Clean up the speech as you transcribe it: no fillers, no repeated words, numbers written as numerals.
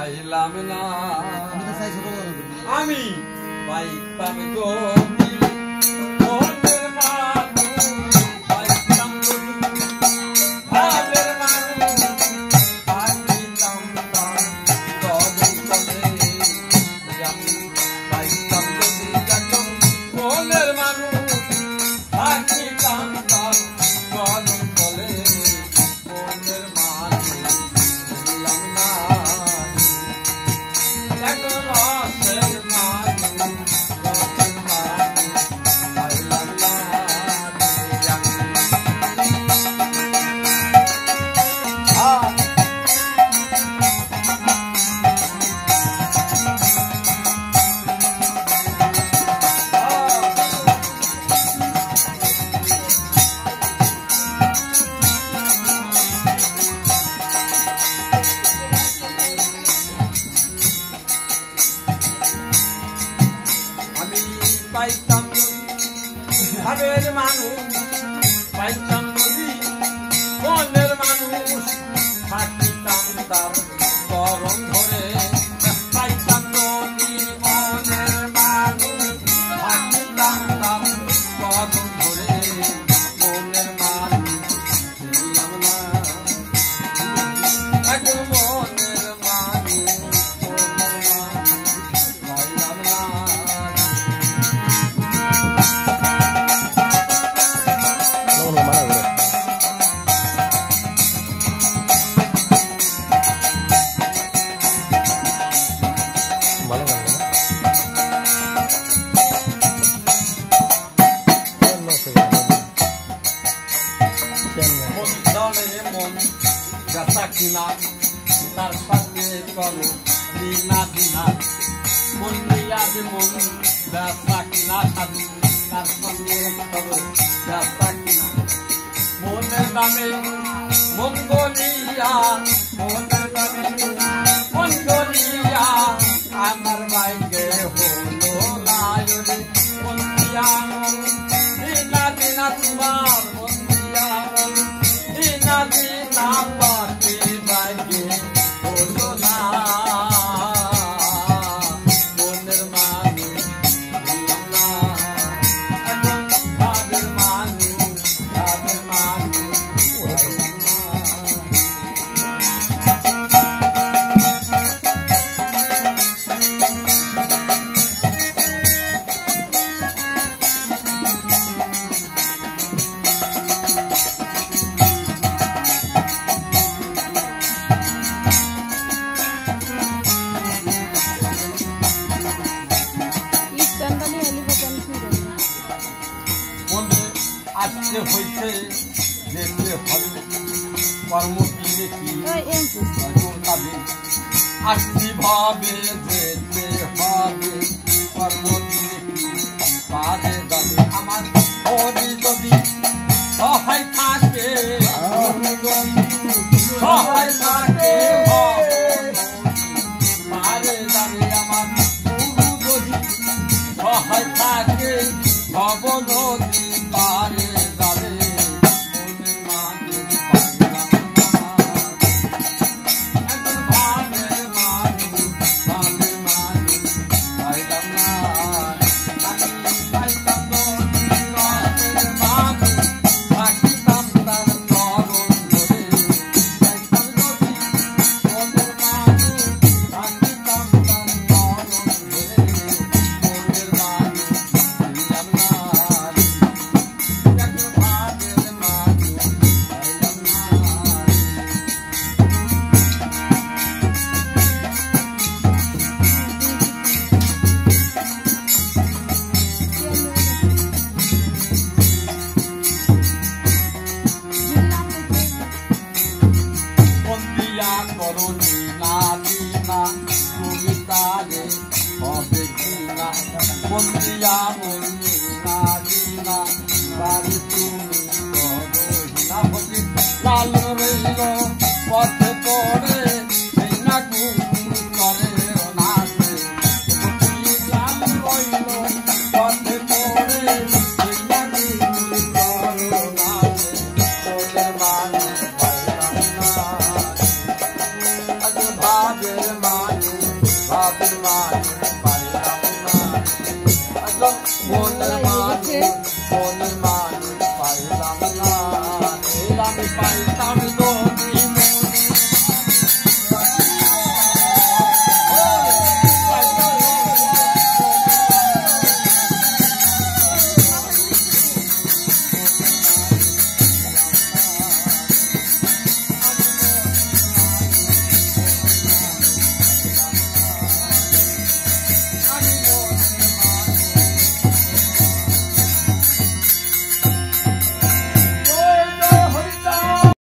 পাইলাম না আমি পাইতাম তো পাইতাম ভাবের মানুষ পাইতাম নদী মনের মানুষ থাকিতাম তার চরণ ধরে পাইতাম নদী মনের মানুষ থাকিতাম তার চরণ ধরে মনের মানুষ ছিলাম না মনের মানুষ পাইলাম না কিনা তার সাথে করো দিনা দিনা মন দিয়া যে মন ব্যবসা কিনা সাধু তার সঙ্গে করো ব্যবসা কিনা মনের দামে মন গলিয়া মনের দামে মন গলিয়া আমার ভাইকে হলো লায়রে মন দিয়া দিনা দিনা তোমার মন দিয়া দিনা দিনা পাতে বাইকে হলো না মনের মানুষ দিলাম না এখন ভাবের মানুষ আজকে হইতে যেতে হবে কর্ম কিনে কি আসছি ভাবে যেতে হবে কর্ম কিনে কি কাজে যাবে আমার হরি যদি সহায় থাকে সহায় থাকে কাজে যাবে আমার গুরু যদি সহায় থাকে ভব নদী পারে যাবে মনের মানুষ ভাবের মানুষ পাইলাম না আমি পাইতাম নদী পারের মানুষ থাকিতাম তার চরণ ধরে পাইতাম নদী মনের মানুষ থাকিতাম তার চরণ ধরে মনের মানুষ ছিলাম না করুণী না দিনা তুমি তারে হবে কিনা বন্দিয়া মন্দি না দিনা তারে তুমি করো না লাল রইল